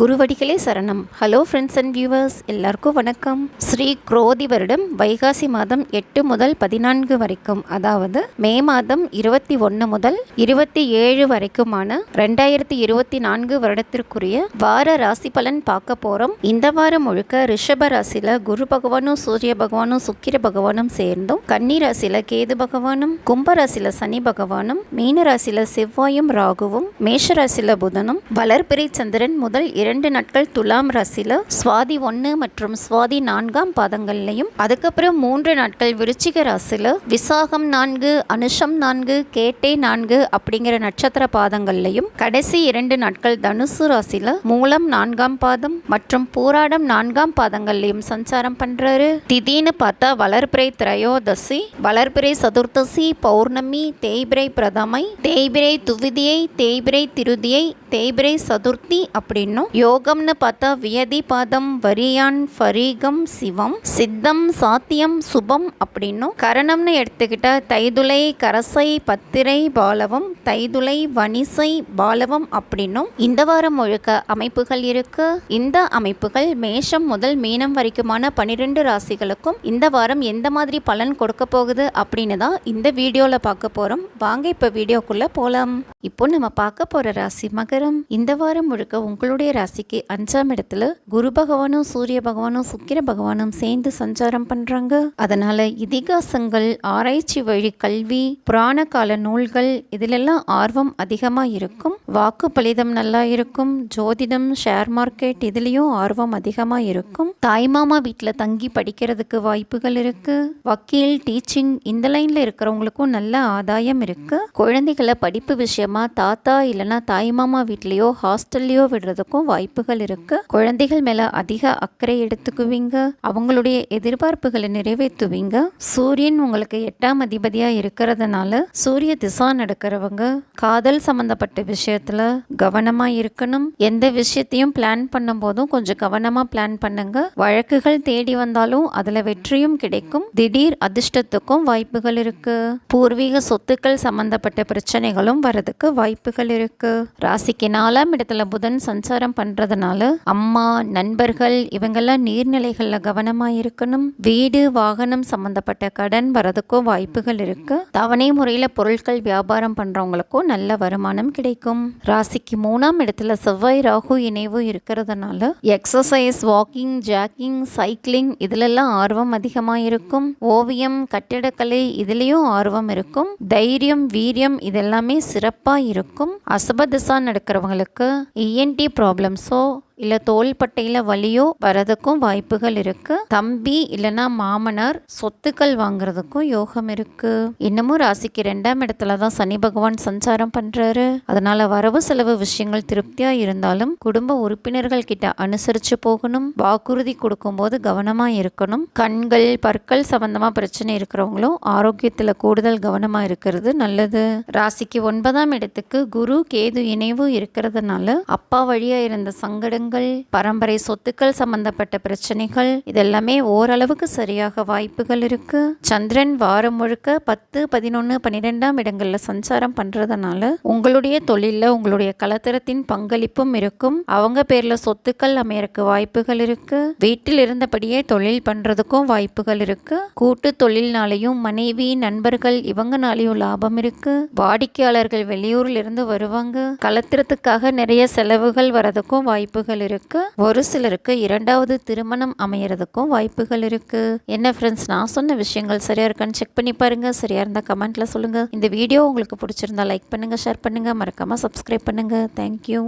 குருவடிகளே சரணம். Hello friends and viewers, எல்லாருக்கும் வணக்கம். ஸ்ரீ குரோதி வருடம் வைகாசி மாதம் 8 முதல் 14 வரைக்கும், அதாவது மே மாதம் 21 முதல் 27 வரைக்குமான 2024 வருடத்திற்குரிய வார ராசி பலன் பார்க்க போகிறோம். இந்த வாரம் முழுக்க ரிஷப ராசியில் குரு பகவானும் சூரிய பகவானும் சுக்கிர பகவானும் சேர்ந்தும், கன்னி ராசியில் கேது பகவானும், கும்ப ராசியில் சனி பகவானும், மீன ராசியில் செவ்வாயும் ராகுவும், மேஷ ராசியில் புதனும், வளர்பிறை சந்திரன் முதல் 2 நாட்கள் துலாம் ராசியில சுவாதி 1 மற்றும் சுவாதி 4ஆம் பாதங்கள்லையும், அதுக்கப்புறம் 3 நாட்கள் விருச்சிக ராசியில விசாகம் 4, அனுஷம் 4, கேட்டை 4 அப்படிங்கிற நட்சத்திர பாதங்கள்லையும், கடைசி 2 நாட்கள் தனுசு ராசியில மூலம் 4ஆம் பாதம் மற்றும் பூராடம் 4ஆம் பாதங்கள்லையும் சஞ்சாரம் பண்றாரு. திடீர்னு பார்த்தா வளர்பிறை திரையோதசி, வளர்பிறை சதுர்த்தசி, பௌர்ணமி, தேய்பிறை பிரதமை, தேய்பிறை துவிதியை, தேய்பிறை திருதியை, தேய்பிறை சதுர்த்தி அப்படின்னும், யோகம்னு பார்த்தா வியதி பாதம், வரியான், ஃபரீகம், சிவம், சித்தம், சாத்தியம், சுபம் அப்படின்னும், கரணம்னு எடுத்துக்கிட்டா தைதுளை, கரசை, பத்திரை, பாலவம், தைதுளை, வனிசை, பாலவம் அப்படின்னும் இந்த வாரம் முழுக்க அமைப்புகள் இருக்கு. இந்த அமைப்புகள் மேஷம் முதல் மீனம் வரைக்குமான 12 ராசிகளுக்கும் இந்த வாரம் எந்த மாதிரி பலன் கொடுக்க போகுது அப்படின்னு தான் இந்த வீடியோல பார்க்க போறோம். வாங்க இப்ப வீடியோக்குள்ள போலாம். இப்போ நம்ம பார்க்க போற ராசி மகரம். இந்த வாரம் முழுக்க உங்களுடைய ராசிக்கு 5ஆம் இடத்துல குரு பகவானும் சூரிய பகவானும் சுக்கிர பகவானும் சேர்ந்து சஞ்சாரம் பண்றாங்க. அதனால இதிகாசங்கள், ஆராய்ச்சி வழி கல்வி, புராண கால நூல்கள் இதிலெல்லாம் ஆர்வம் அதிகமா இருக்கும். வாக்கு பலிதம் நல்லா இருக்கும். ஜோதிடம், ஷேர் மார்க்கெட் இதுலயும் ஆர்வம் அதிகமா இருக்கும். தாய்மாமா வீட்டுல தங்கி படிக்கிறதுக்கு வாய்ப்புகள் இருக்கு. வக்கீல், டீச்சிங் இந்த லைன்ல இருக்கிறவங்களுக்கும் நல்ல ஆதாயம் இருக்கு. குழந்தைகளை படிப்பு விஷயமா தாத்தா இல்லைன்னா தாய்மாமா வீட்லயோ ஹாஸ்டல்லையோ விடுறதுக்கும் வாய்ப்புகள் இருக்கு. குழந்தைகள் மேல அதிக அக்கறை எடுத்துக்குவீங்க. அவங்களுடைய எதிர்பார்ப்புகளை நிறைவேற்றுவீங்க. சூரியன் உங்களுக்கு 8ஆம் அதிபதியா இருக்கிறதுனால சூரிய திசா நடக்கிறவங்க காதல் சம்பந்தப்பட்ட விஷயத்துல கவனமா இருக்கணும். எந்த விஷயத்தையும் பிளான் பண்ணும் போதும் கொஞ்சம் கவனமா பிளான் பண்ணுங்க. வழக்குகள் தேடி வந்தாலும் அதுல வெற்றியும் கிடைக்கும். திடீர் அதிர்ஷ்டத்துக்கும் வாய்ப்புகள் இருக்கு. பூர்வீக சொத்துக்கள் சம்பந்தப்பட்ட பிரச்சனைகளும் வரதுக்கு வாய்ப்புகள் இருக்கு. ராசிக்கு 4ஆம் இடத்துல புதன் சஞ்சாரம் பண்றதுனால அம்மா, நண்பர்கள் இவங்கெல்லாம் நீர்நிலைகள்ல கவனமா இருக்கணும். வீடு, வாகனம் சம்பந்தப்பட்ட கடன் வரதுக்கும் வாய்ப்புகள் இருக்கு. தவணை முறையில பொருட்கள் வியாபாரம் பண்றவங்களுக்கும் நல்ல வருமானம் கிடைக்கும். ராசிக்கு 3ஆம் இடத்துல செவ்வாய் ராகு இணைவு இருக்கிறதுனால எக்ஸசைஸ், வாக்கிங், ஜாக்கிங், சைக்கிளிங் இதுலெல்லாம் ஆர்வம் அதிகமா இருக்கும். ஓவியம், கட்டிடக்கலை இதுலயும் ஆர்வம் இருக்கும். தைரியம், வீரியம் இதெல்லாமே சிறப்பா இருக்கும். அசுபதிசா நடக்கிறவங்களுக்கு இஎன்டி ப்ராப்ளம்ஸோ இல்லை தோள்பட்டையில் வலியோ வரதுக்கும் வாய்ப்புகள் இருக்கு. தம்பி இல்லைன்னா மாமனார் சொத்துக்கள் வாங்குறதுக்கும் யோகம் இருக்கு. இன்னமும் ராசிக்கு 2ஆம் இடத்துல தான் சனி பகவான் சஞ்சாரம் பண்றாரு. அதனால வரவு செலவு விஷயங்கள் திருப்தியா இருந்தாலும் குடும்ப உறுப்பினர்கள் கிட்ட அனுசரிச்சு போகணும். வாக்குறுதி கொடுக்கும் போது கவனமா இருக்கணும். கண்கள், பற்கள் சம்பந்தமா பிரச்சனை இருக்கிறவங்களும் ஆரோக்கியத்துல கூடுதல் கவனமா இருக்கிறது நல்லது. ராசிக்கு 9ஆம் இடத்துக்கு குரு கேது இணைவு இருக்கிறதுனால அப்பா வழியா இருந்த சங்கடங்கள், பரம்பரை சொத்துக்கள் சம்பந்தப்பட்ட பிரச்சனைகள் இதெல்லாமே ஓரளவுக்கு சரியாக வாய்ப்புகள் இருக்கு. சந்திரன் வாரம் முழுக்க 10, 11, 12ஆம் இடங்கள்ல சஞ்சாரம் பண்றதுனால உங்களுடைய தொழில உங்களுடைய கலத்திரத்தின் பங்களிப்பும் இருக்கும். அவங்க பேர்ல சொத்துக்கள் அமையறக்கு வாய்ப்புகள் இருக்கு. வீட்டில் இருந்தபடியே தொழில் பண்றதுக்கும் வாய்ப்புகள் இருக்கு. கூட்டு தொழில்னாலையும் மனைவி, நண்பர்கள் இவங்கனாலையும் லாபம் இருக்கு. வாடிக்கையாளர்கள் வெளியூர்ல இருந்து வருவாங்க. கலத்திரத்துக்காக நிறைய செலவுகள் வரதுக்கும் வாய்ப்புகள் இருக்கு. ஒரு சிலருக்கு 2வது திருமணம் அமையறதுக்கும் வாய்ப்புகள் இருக்கு. என்ன ஃப்ரெண்ட்ஸ், நான் சொன்ன விஷயங்கள் சரியா இருக்கான்னு செக் பண்ணி பாருங்க. சரியா இருந்தா கமெண்ட்ல சொல்லுங்க. இந்த வீடியோ உங்களுக்கு பிடிச்சிருந்தா லைக் பண்ணுங்க, ஷேர் பண்ணுங்க, மறக்காம சப்ஸ்கிரைப் பண்ணுங்க. தேங்க்யூ.